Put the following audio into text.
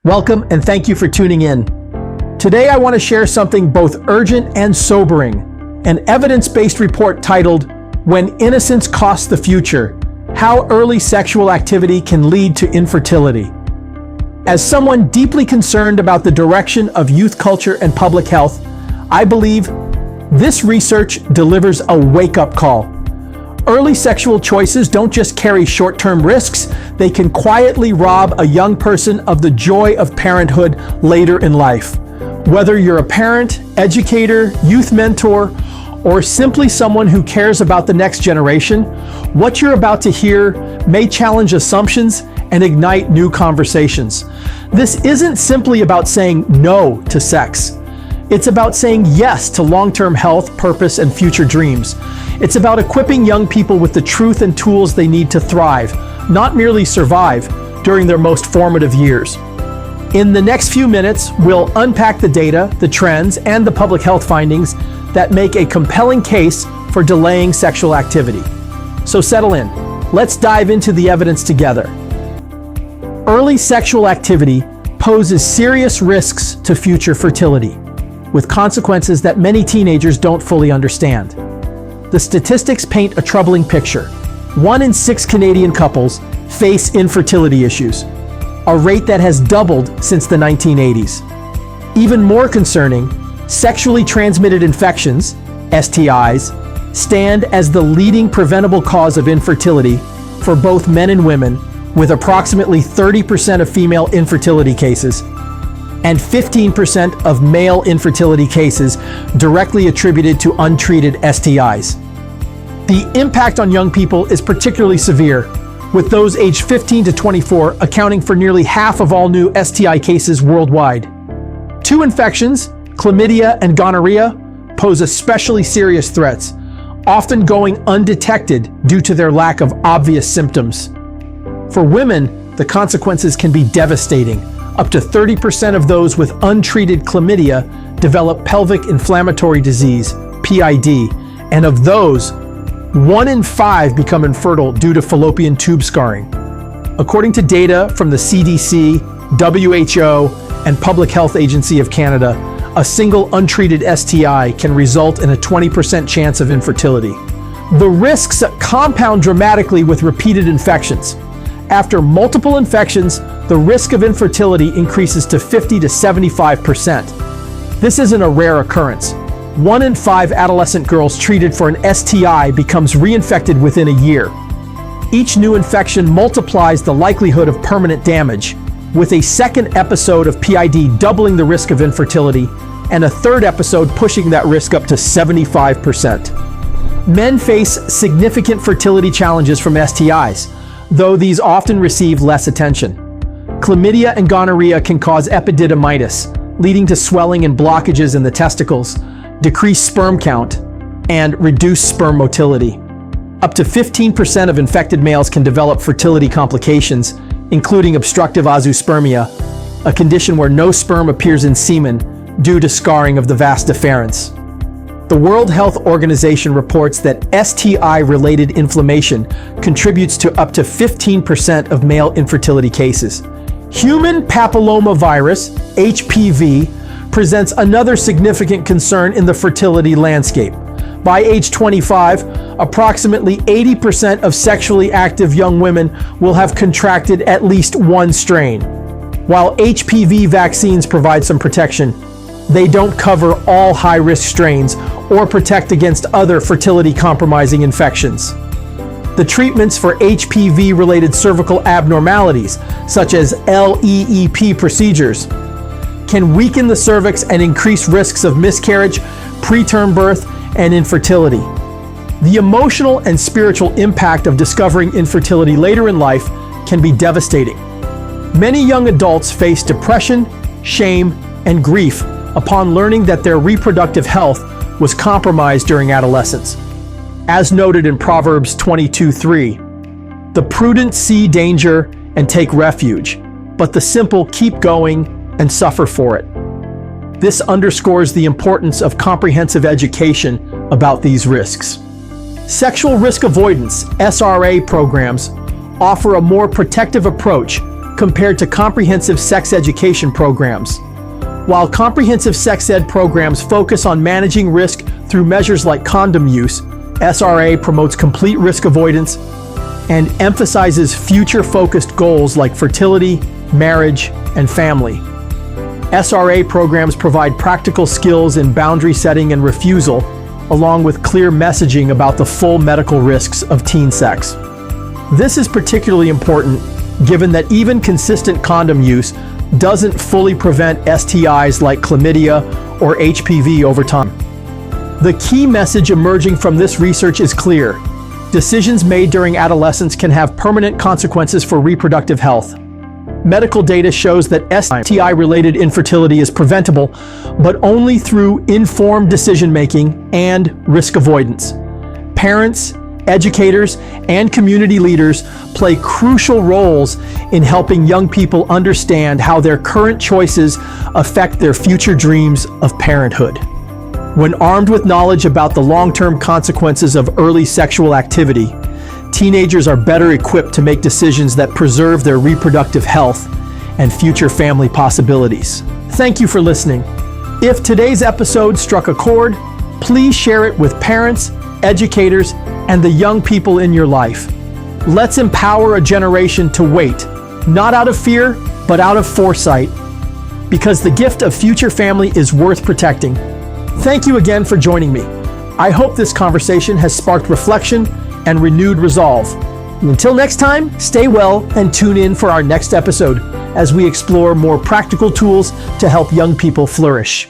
Welcome and thank you for tuning in. Today I want to share something both urgent and sobering, an evidence-based report titled, "When Innocence Costs the Future: How Early Sexual Activity Can Lead to Infertility." As someone deeply concerned about the direction of youth culture and public health, I believe this research delivers a wake-up call. Early sexual choices don't just carry short-term risks, they can quietly rob a young person of the joy of parenthood later in life. Whether you're a parent, educator, youth mentor, or simply someone who cares about the next generation, what you're about to hear may challenge assumptions and ignite new conversations. This isn't simply about saying no to sex. It's about saying yes to long-term health, purpose, and future dreams. It's about equipping young people with the truth and tools they need to thrive, not merely survive, during their most formative years. In the next few minutes, we'll unpack the data, the trends, and the public health findings that make a compelling case for delaying sexual activity. So settle in. Let's dive into the evidence together. Early sexual activity poses serious risks to future fertility, with consequences that many teenagers don't fully understand. The statistics paint a troubling picture. 1 in 6 Canadian couples face infertility issues, a rate that has doubled since the 1980s. Even more concerning, sexually transmitted infections, STIs, stand as the leading preventable cause of infertility for both men and women, with approximately 30% of female infertility cases and 15% of male infertility cases directly attributed to untreated STIs. The impact on young people is particularly severe, with those aged 15 to 24 accounting for nearly half of all new STI cases worldwide. 2 infections, chlamydia and gonorrhea, pose especially serious threats, often going undetected due to their lack of obvious symptoms. For women, the consequences can be devastating. Up to 30% of those with untreated chlamydia develop pelvic inflammatory disease, PID, and of those, 1 in 5 become infertile due to fallopian tube scarring. According to data from the CDC, WHO, and Public Health Agency of Canada, a single untreated STI can result in a 20% chance of infertility. The risks compound dramatically with repeated infections. After multiple infections, the risk of infertility increases to 50 to 75%. This isn't a rare occurrence. 1 in 5 adolescent girls treated for an STI becomes reinfected within a year. Each new infection multiplies the likelihood of permanent damage, with a second episode of PID doubling the risk of infertility and a third episode pushing that risk up to 75%. Men face significant fertility challenges from STIs, though these often receive less attention. Chlamydia and gonorrhea can cause epididymitis, leading to swelling and blockages in the testicles, decreased sperm count, and reduced sperm motility. Up to 15% of infected males can develop fertility complications, including obstructive azoospermia, a condition where no sperm appears in semen due to scarring of the vas deferens. The World Health Organization reports that STI-related inflammation contributes to up to 15% of male infertility cases. Human papillomavirus, HPV, presents another significant concern in the fertility landscape. By age 25, approximately 80% of sexually active young women will have contracted at least one strain. While HPV vaccines provide some protection, they don't cover all high-risk strains or protect against other fertility-compromising infections. The treatments for HPV-related cervical abnormalities, such as LEEP procedures, can weaken the cervix and increase risks of miscarriage, preterm birth, and infertility. The emotional and spiritual impact of discovering infertility later in life can be devastating. Many young adults face depression, shame, and grief upon learning that their reproductive health was compromised during adolescence. As noted in Proverbs 22:3, "The prudent see danger and take refuge, but the simple keep going and suffer for it." This underscores the importance of comprehensive education about these risks. Sexual risk avoidance, SRA programs, offer a more protective approach compared to comprehensive sex education programs. While comprehensive sex ed programs focus on managing risk through measures like condom use, SRA promotes complete risk avoidance and emphasizes future-focused goals like fertility, marriage, and family. SRA programs provide practical skills in boundary setting and refusal, along with clear messaging about the full medical risks of teen sex. This is particularly important given that even consistent condom use doesn't fully prevent STIs like chlamydia or HPV over time. The key message emerging from this research is clear. Decisions made during adolescence can have permanent consequences for reproductive health. Medical data shows that STI-related infertility is preventable, but only through informed decision-making and risk avoidance. Parents, educators, and community leaders play crucial roles in helping young people understand how their current choices affect their future dreams of parenthood. When armed with knowledge about the long-term consequences of early sexual activity, teenagers are better equipped to make decisions that preserve their reproductive health and future family possibilities. Thank you for listening. If today's episode struck a chord, please share it with parents, educators, and the young people in your life. Let's empower a generation to wait, not out of fear, but out of foresight, because the gift of future family is worth protecting. Thank you again for joining me. I hope this conversation has sparked reflection and renewed resolve. Until next time, stay well and tune in for our next episode as we explore more practical tools to help young people flourish.